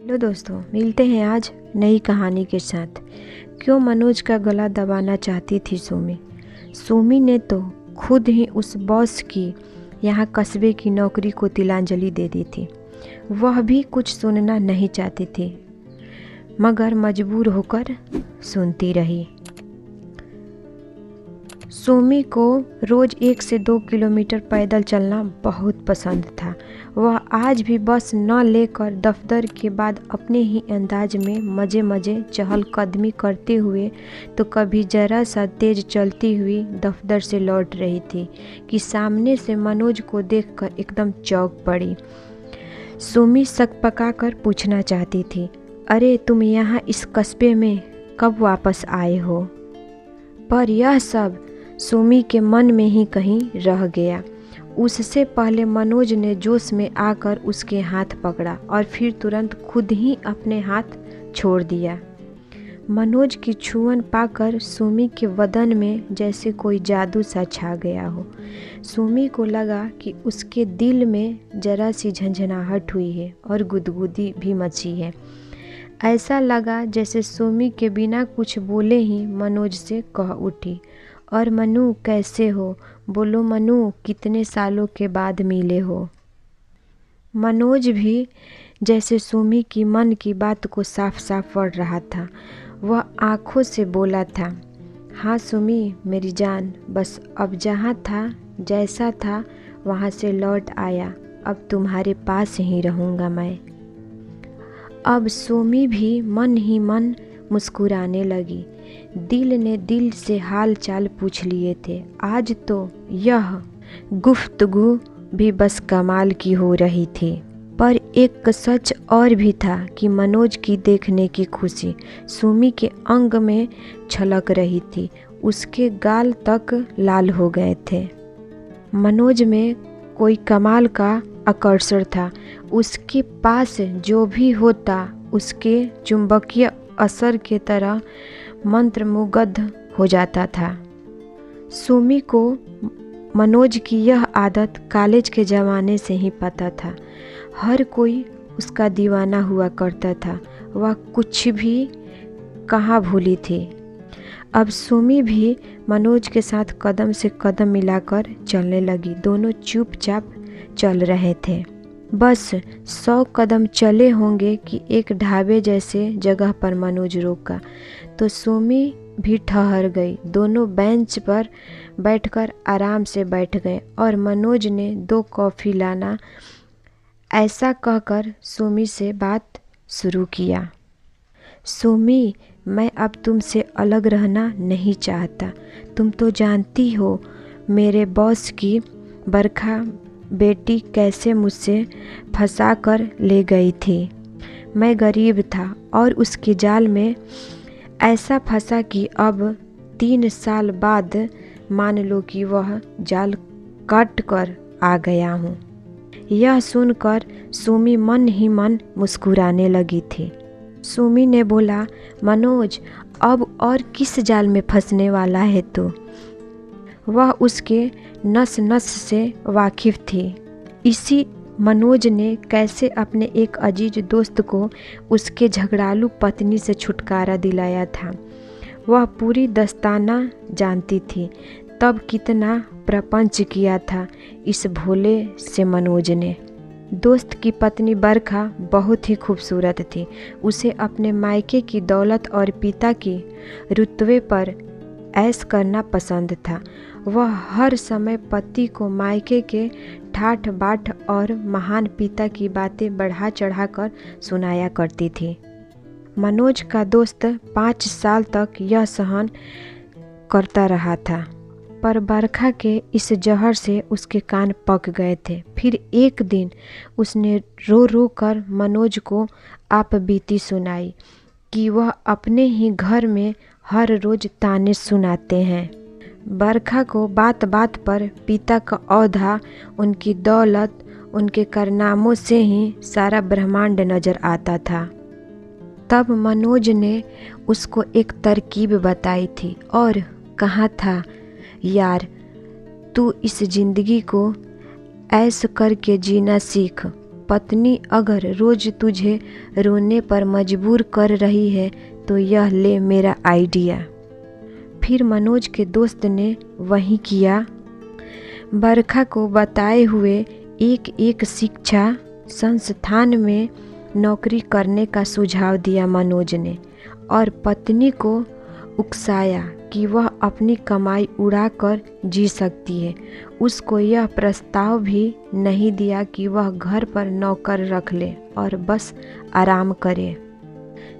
Hello दोस्तों, मिलते हैं आज नई कहानी के साथ। क्यों मनोज का गला दबाना चाहती थी सुमी। सुमी ने तो खुद ही उस बॉस की यहाँ कस्बे की नौकरी को तिलांजलि दे दी थी। वह भी कुछ सुनना नहीं चाहती थी, मगर मजबूर होकर सुनती रही। सुमी को रोज़ 1 से 2 किलोमीटर पैदल चलना बहुत पसंद था। वह आज भी बस न लेकर दफ्तर के बाद अपने ही अंदाज में मज़े मज़े चहलकदमी करते हुए तो कभी ज़रा सा तेज़ चलती हुई दफ्तर से लौट रही थी कि सामने से मनोज को देखकर एकदम चौंक पड़ी। सुमी सकपका कर पूछना चाहती थी, अरे तुम यहाँ इस कस्बे में कब वापस आए हो? पर यह सब सुमी के मन में ही कहीं रह गया। उससे पहले मनोज ने जोश में आकर उसके हाथ पकड़ा और फिर तुरंत खुद ही अपने हाथ छोड़ दिया। मनोज की छुअन पाकर सुमी के बदन में जैसे कोई जादू सा छा गया हो। सुमी को लगा कि उसके दिल में जरा सी झंझनाहट हुई है और गुदगुदी भी मची है। ऐसा लगा जैसे सुमी के बिना कुछ बोले ही मनोज से कह उठी, और मनु कैसे हो? बोलो मनु, कितने सालों के बाद मिले हो? मनोज भी जैसे सुमी की मन की बात को साफ साफ पढ़ रहा था। वह आंखों से बोला था, हाँ सुमी मेरी जान, बस अब जहाँ था जैसा था वहाँ से लौट आया। अब तुम्हारे पास ही रहूँगा मैं। अब सुमी भी मन ही मन मुस्कुराने लगी। दिल ने दिल से हाल चाल पूछ लिए थे। आज तो यह गुफ्तगू भी बस कमाल की हो रही थी। पर एक सच और भी था कि मनोज की देखने की खुशी सुमी के अंग में छलक रही थी। उसके गाल तक लाल हो गए थे। मनोज में कोई कमाल का आकर्षण था। उसके पास जो भी होता उसके चुंबकीय असर के तरह मंत्रमुग्ध हो जाता था। सुमी को मनोज की यह आदत कॉलेज के ज़माने से ही पता था। हर कोई उसका दीवाना हुआ करता था। वह कुछ भी कहाँ भूली थी। अब सुमी भी मनोज के साथ कदम से कदम मिलाकर चलने लगी। दोनों चुपचाप चल रहे थे। बस 100 कदम चले होंगे कि एक ढाबे जैसे जगह पर मनोज रोका तो सुमी भी ठहर गई। दोनों बेंच पर बैठकर आराम से बैठ गए और मनोज ने 2 कॉफ़ी लाना ऐसा कहकर सुमी से बात शुरू किया। सुमी, मैं अब तुमसे अलग रहना नहीं चाहता। तुम तो जानती हो मेरे बॉस की बरखा बेटी कैसे मुझसे फंसा कर ले गई थी। मैं गरीब था और उसके जाल में ऐसा फंसा कि अब 3 साल बाद मान लो कि वह जाल काट कर आ गया हूँ। यह सुनकर सुमी मन ही मन मुस्कुराने लगी थी। सुमी ने बोला, मनोज अब और किस जाल में फंसने वाला है तू? वह उसके नस नस से वाकिफ थी। इसी मनोज ने कैसे अपने एक अजीज दोस्त को उसके झगड़ालू पत्नी से छुटकारा दिलाया था, वह पूरी दस्ताना जानती थी। तब कितना प्रपंच किया था इस भोले से मनोज ने। दोस्त की पत्नी बरखा बहुत ही खूबसूरत थी। उसे अपने मायके की दौलत और पिता की रुतबे पर ऐश करना पसंद था। वह हर समय पति को मायके के ठाठ बाट और महान पिता की बातें बढ़ा चढ़ाकर सुनाया करती थी। मनोज का दोस्त 5 साल तक यह सहन करता रहा था, पर बरखा के इस जहर से उसके कान पक गए थे। फिर एक दिन उसने रो रो कर मनोज को आप बीती सुनाई कि वह अपने ही घर में हर रोज ताने सुनाते हैं। बरखा को बात बात पर पिता का औधा, उनकी दौलत, उनके कारनामों से ही सारा ब्रह्मांड नजर आता था। तब मनोज ने उसको एक तरकीब बताई थी और कहा था, यार तू इस जिंदगी को ऐश करके जीना सीख, पत्नी अगर रोज तुझे रोने पर मजबूर कर रही है तो यह ले मेरा आइडिया। फिर मनोज के दोस्त ने वही किया। बरखा को बताए हुए एक एक शिक्षा संस्थान में नौकरी करने का सुझाव दिया मनोज ने, और पत्नी को उकसाया कि वह अपनी कमाई उड़ाकर जी सकती है। उसको यह प्रस्ताव भी नहीं दिया कि वह घर पर नौकर रख ले और बस आराम करे।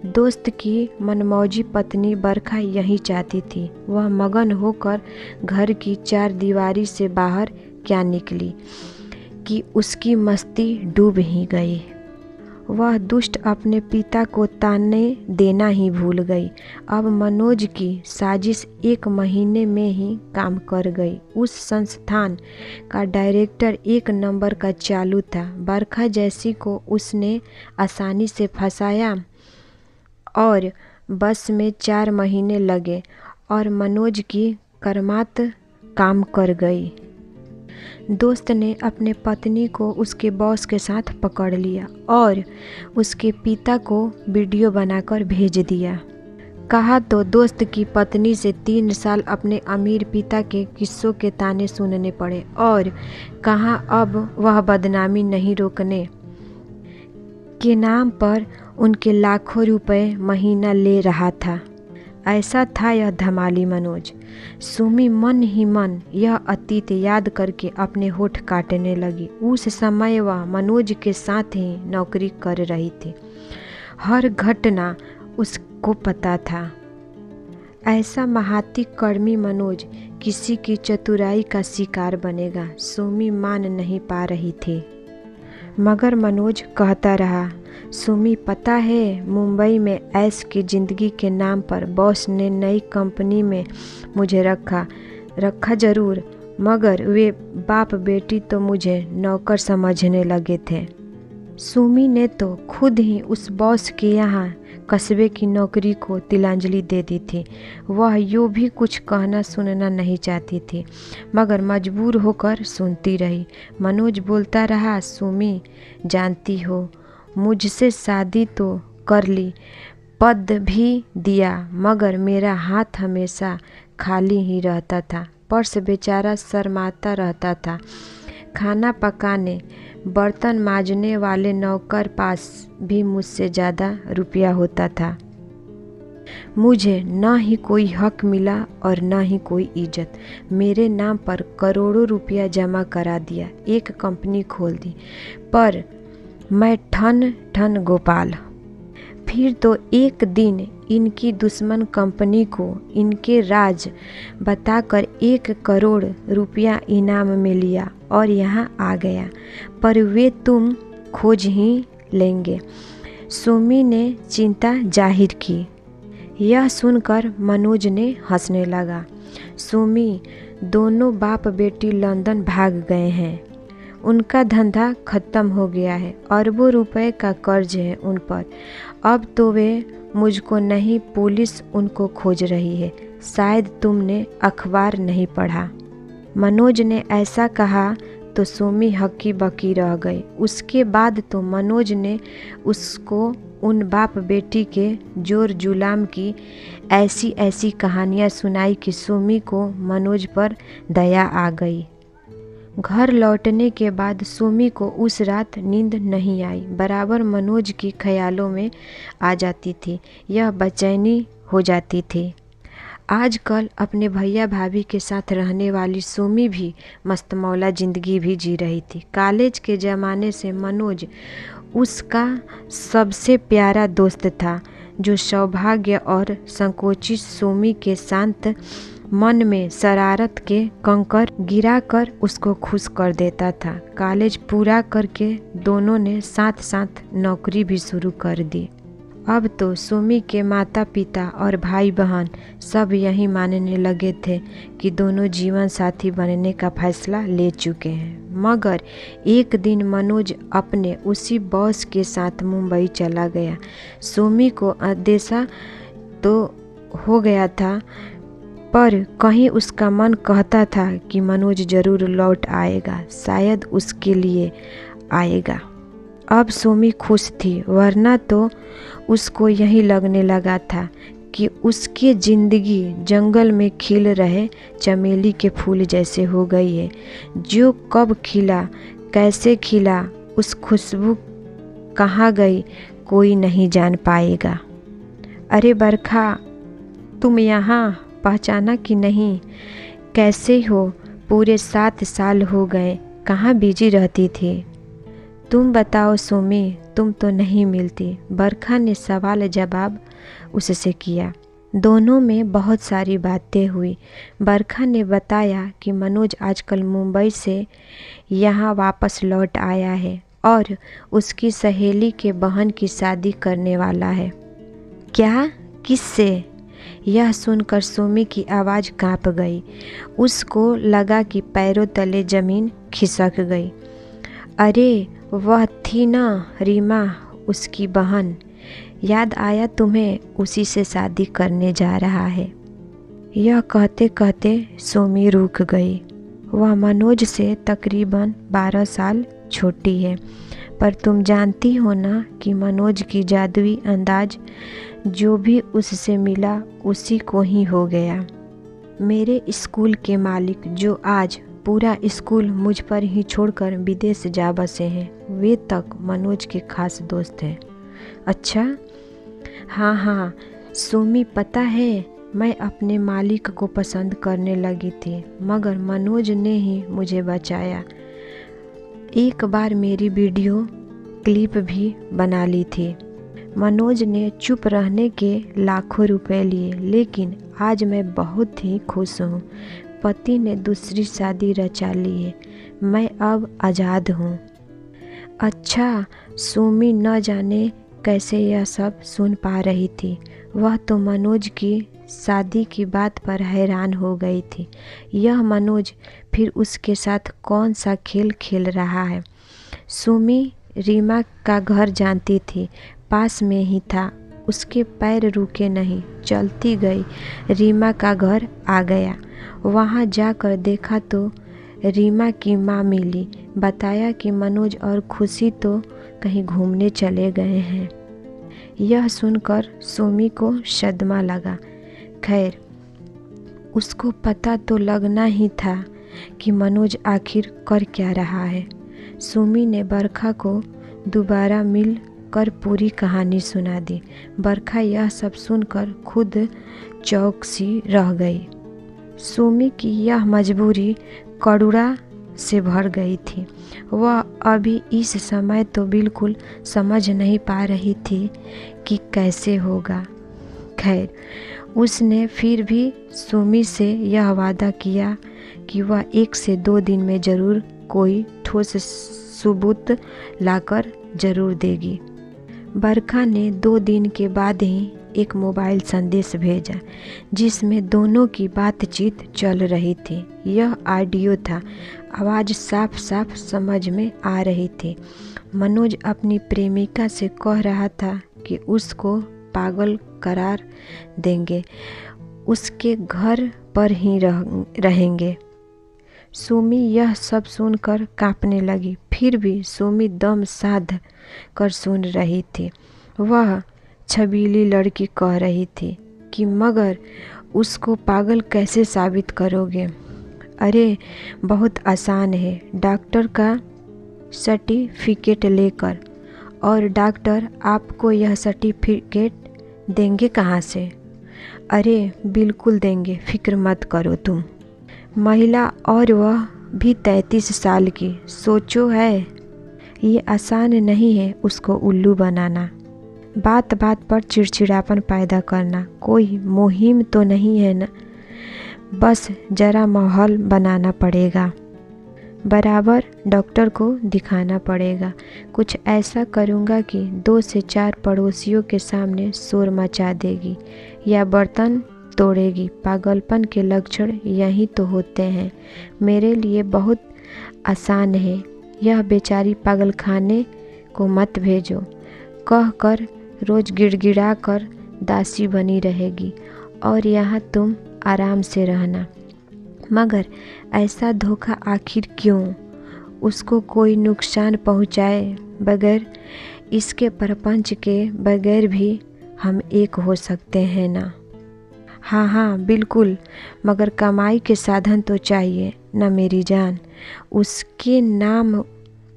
दोस्त की मनमौजी पत्नी बरखा यही चाहती थी। वह मगन होकर घर की चार दीवारी से बाहर क्या निकली कि उसकी मस्ती डूब ही गई। वह दुष्ट अपने पिता को ताने देना ही भूल गई। अब मनोज की साजिश 1 महीने में ही काम कर गई। उस संस्थान का डायरेक्टर 1 नंबर का चालू था। बरखा जैसी को उसने आसानी से फंसाया और बस में 4 महीने लगे और मनोज की करमात काम कर गई। दोस्त ने अपने पत्नी को उसके बॉस के साथ पकड़ लिया और उसके पिता को वीडियो बनाकर भेज दिया। कहा तो दोस्त की पत्नी से 3 साल अपने अमीर पिता के किस्सों के ताने सुनने पड़े, और कहा अब वह बदनामी नहीं रोकने के नाम पर उनके लाखों रुपए महीना ले रहा था। ऐसा था यह धमाली मनोज। सुमी मन ही मन यह अतीत याद करके अपने होठ काटने लगी। उस समय वह मनोज के साथ ही नौकरी कर रही थी। हर घटना उसको पता था। ऐसा महाती कर्मी मनोज किसी की चतुराई का शिकार बनेगा, सुमी मान नहीं पा रही थी। मगर मनोज कहता रहा, सुमी पता है मुंबई में ऐश की ज़िंदगी के नाम पर बॉस ने नई कंपनी में मुझे रखा ज़रूर, मगर वे बाप बेटी तो मुझे नौकर समझने लगे थे। सुमी ने तो खुद ही उस बॉस के यहाँ कस्बे की नौकरी को तिलांजलि दे दी थी। वह यूँ भी कुछ कहना सुनना नहीं चाहती थी, मगर मजबूर होकर सुनती रही। मनोज बोलता रहा, सुमी जानती हो मुझसे शादी तो कर ली, पद भी दिया, मगर मेरा हाथ हमेशा खाली ही रहता था। पर्स बेचारा शर्माता रहता था। खाना पकाने बर्तन मांजने वाले नौकर पास भी मुझसे ज़्यादा रुपया होता था। मुझे न ही कोई हक मिला और न ही कोई इज्जत। मेरे नाम पर करोड़ों रुपया जमा करा दिया, एक कंपनी खोल दी, पर मैं ठन ठन गोपाल। फिर तो एक दिन इनकी दुश्मन कंपनी को इनके राज बताकर 1 करोड़ रुपया इनाम में लिया और यहाँ आ गया, पर वे तुम खोज ही लेंगे। सुमी ने चिंता जाहिर की। यह सुनकर मनोज ने हंसने लगा। सुमी, दोनों बाप बेटी लंदन भाग गए हैं। उनका धंधा खत्म हो गया है, अरबों रुपए का कर्ज है उन पर। अब तो वे मुझको नहीं, पुलिस उनको खोज रही है। शायद तुमने अखबार नहीं पढ़ा। मनोज ने ऐसा कहा तो सुमी हक्की बक्की रह गई। उसके बाद तो मनोज ने उसको उन बाप बेटी के जोर जुलाम की ऐसी ऐसी कहानियाँ सुनाई कि सुमी को मनोज पर दया आ गई। घर लौटने के बाद सुमी को उस रात नींद नहीं आई, बराबर मनोज की ख्यालों में आ जाती थी। यह बेचैनी हो जाती थी। आजकल अपने भैया भाभी के साथ रहने वाली सुमी भी मस्तमौला ज़िंदगी भी जी रही थी। कॉलेज के ज़माने से मनोज उसका सबसे प्यारा दोस्त था, जो सौभाग्य और संकोचित सुमी के शांत मन में शरारत के कंकर गिराकर उसको खुश कर देता था। कॉलेज पूरा करके दोनों ने साथ साथ नौकरी भी शुरू कर दी। अब तो सुमी के माता पिता और भाई बहन सब यही मानने लगे थे कि दोनों जीवन साथी बनने का फैसला ले चुके हैं। मगर एक दिन मनोज अपने उसी बॉस के साथ मुंबई चला गया। सुमी को अंदेशा तो हो गया था, पर कहीं उसका मन कहता था कि मनोज जरूर लौट आएगा, शायद उसके लिए आएगा। अब सुमी खुश थी, वरना तो उसको यही लगने लगा था कि उसकी जिंदगी जंगल में खिल रहे चमेली के फूल जैसे हो गई है, जो कब खिला, कैसे खिला, उस खुशबू कहाँ गई, कोई नहीं जान पाएगा। अरे बरखा, तुम यहाँ पहचाना कि नहीं? कैसे हो? पूरे 7 साल हो गए, कहाँ बिजी रहती थी? तुम बताओ सुमी, तुम तो नहीं मिलती। बरखा ने सवाल जवाब उससे किया। दोनों में बहुत सारी बातें हुई। बरखा ने बताया कि मनोज आजकल मुंबई से यहाँ वापस लौट आया है और उसकी सहेली के बहन की शादी करने वाला है। क्या? किससे? यह सुनकर सुमी की आवाज़ कांप गई। उसको लगा कि पैरों तले ज़मीन खिसक गई। अरे वह थी ना रीमा, उसकी बहन। याद आया तुम्हें? उसी से शादी करने जा रहा है। यह कहते कहते सुमी रुक गई। वह मनोज से तकरीबन 12 साल छोटी है, पर तुम जानती हो ना कि मनोज की जादुई अंदाज जो भी उससे मिला उसी को ही हो गया। मेरे स्कूल के मालिक, जो आज पूरा स्कूल मुझ पर ही छोड़कर विदेश जा बसे हैं, वे तक मनोज के खास दोस्त हैं। अच्छा? हाँ हाँ सुमी, पता है मैं अपने मालिक को पसंद करने लगी थी, मगर मनोज ने ही मुझे बचाया। एक बार मेरी वीडियो क्लिप भी बना ली थी। मनोज ने चुप रहने के लाखों रुपए लिए, लेकिन आज मैं बहुत ही खुश हूँ। पति ने दूसरी शादी रचा ली है, मैं अब आज़ाद हूँ। अच्छा, सुमी न जाने कैसे यह सब सुन पा रही थी। वह तो मनोज की शादी की बात पर हैरान हो गई थी। यह मनोज फिर उसके साथ कौन सा खेल खेल रहा है? सुमी रीमा का घर जानती थी, पास में ही था। उसके पैर रुके नहीं, चलती गई रीमा का घर आ गया। वहाँ जाकर देखा तो रीमा की माँ मिली। बताया कि मनोज और खुशी तो कहीं घूमने चले गए हैं। यह सुनकर सुमी को सदमा लगा। खैर, उसको पता तो लगना ही था कि मनोज आखिर कर क्या रहा है। सुमी ने बरखा को दोबारा मिल कर पूरी कहानी सुना दी। बरखा यह सब सुनकर खुद चौकसी रह गई। सुमी की यह मजबूरी करुणा से भर गई थी। वह अभी इस समय तो बिल्कुल समझ नहीं पा रही थी कि कैसे होगा। खैर, उसने फिर भी सुमी से यह वादा किया कि वह 1 से 2 दिन में ज़रूर कोई ठोस सबूत लाकर ज़रूर देगी। बरखा ने 2 दिन के बाद ही एक मोबाइल संदेश भेजा, जिसमें दोनों की बातचीत चल रही थी। यह ऑडियो था, आवाज़ साफ साफ समझ में आ रही थी। मनोज अपनी प्रेमिका से कह रहा था कि उसको पागल करार देंगे, उसके घर पर ही रहेंगे। सुमी यह सब सुनकर कांपने लगी, फिर भी सुमी दम साध कर सुन रही थी। वह छबीली लड़की कह रही थी कि मगर उसको पागल कैसे साबित करोगे? अरे बहुत आसान है, डॉक्टर का सर्टिफिकेट लेकर। और डॉक्टर आपको यह सर्टिफिकेट देंगे कहाँ से? अरे बिल्कुल देंगे, फिक्र मत करो तुम। महिला और वह भी 33 साल की। सोचो है, ये आसान नहीं है उसको उल्लू बनाना, बात बात पर चिड़चिड़ापन पैदा करना। कोई मुहिम तो नहीं है ना, बस जरा माहौल बनाना पड़ेगा, बराबर डॉक्टर को दिखाना पड़ेगा। कुछ ऐसा करूँगा कि 2 से 4 पड़ोसियों के सामने शोर मचा देगी या बर्तन तोड़ेगी। पागलपन के लक्षण यही तो होते हैं। मेरे लिए बहुत आसान है, यह बेचारी पागलखाने को मत भेजो, कह कर रोज़ गिड़गिड़ा कर दासी बनी रहेगी और यहाँ तुम आराम से रहना। मगर ऐसा धोखा आखिर क्यों? उसको कोई नुकसान पहुंचाए बगैर, इसके प्रपंच के बगैर भी हम एक हो सकते हैं ना। हाँ हाँ बिल्कुल, मगर कमाई के साधन तो चाहिए ना मेरी जान। उसके नाम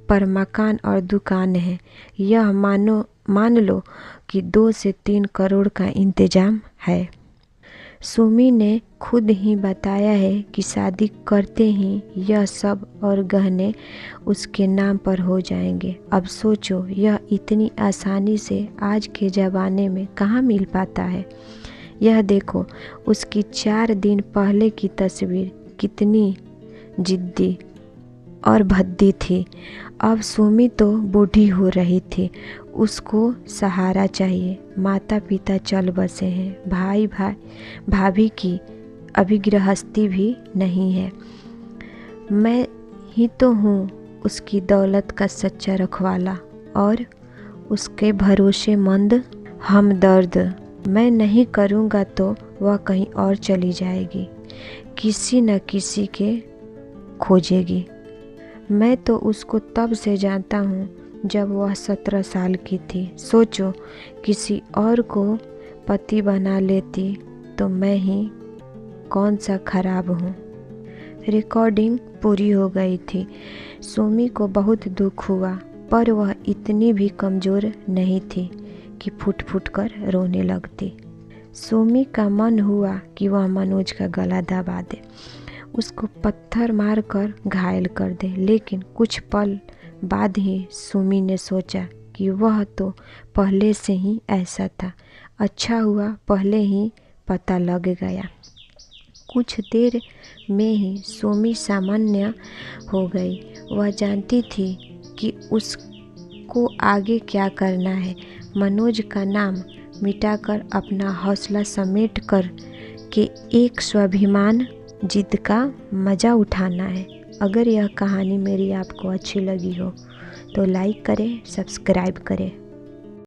पर मकान और दुकान है, यह मान लो कि 2 से 3 करोड़ का इंतजाम है। सुमी ने खुद ही बताया है कि शादी करते ही यह सब और गहने उसके नाम पर हो जाएंगे। अब सोचो, यह इतनी आसानी से आज के ज़माने में कहाँ मिल पाता है। यह देखो, उसकी 4 दिन पहले की तस्वीर कितनी जिद्दी और भद्दी थी। अब सुमी तो बूढ़ी हो रही थी, उसको सहारा चाहिए। माता पिता चल बसे हैं, भाभी की अभी गृहस्थी भी नहीं है। मैं ही तो हूँ उसकी दौलत का सच्चा रखवाला और उसके भरोसेमंद हमदर्द। मैं नहीं करूँगा तो वह कहीं और चली जाएगी, किसी न किसी के खोजेगी। मैं तो उसको तब से जानता हूँ जब वह 17 साल की थी। सोचो, किसी और को पति बना लेती तो मैं ही कौन सा खराब हूँ। रिकॉर्डिंग पूरी हो गई थी। सुमी को बहुत दुख हुआ, पर वह इतनी भी कमज़ोर नहीं थी कि फुट फुट कर रोने लगती। सुमी का मन हुआ कि वह मनोज का गला दबा दे, उसको पत्थर मारकर घायल कर दे। लेकिन कुछ पल बाद ही सुमी ने सोचा कि वह तो पहले से ही ऐसा था। अच्छा हुआ पहले ही पता लग गया। कुछ देर में ही सुमी सामान्य हो गई। वह जानती थी कि उसको आगे क्या करना है। मनोज का नाम मिटाकर अपना हौसला समेट कर के एक स्वाभिमान जिद का मज़ा उठाना है। अगर यह कहानी मेरी आपको अच्छी लगी हो तो लाइक करें, सब्सक्राइब करें।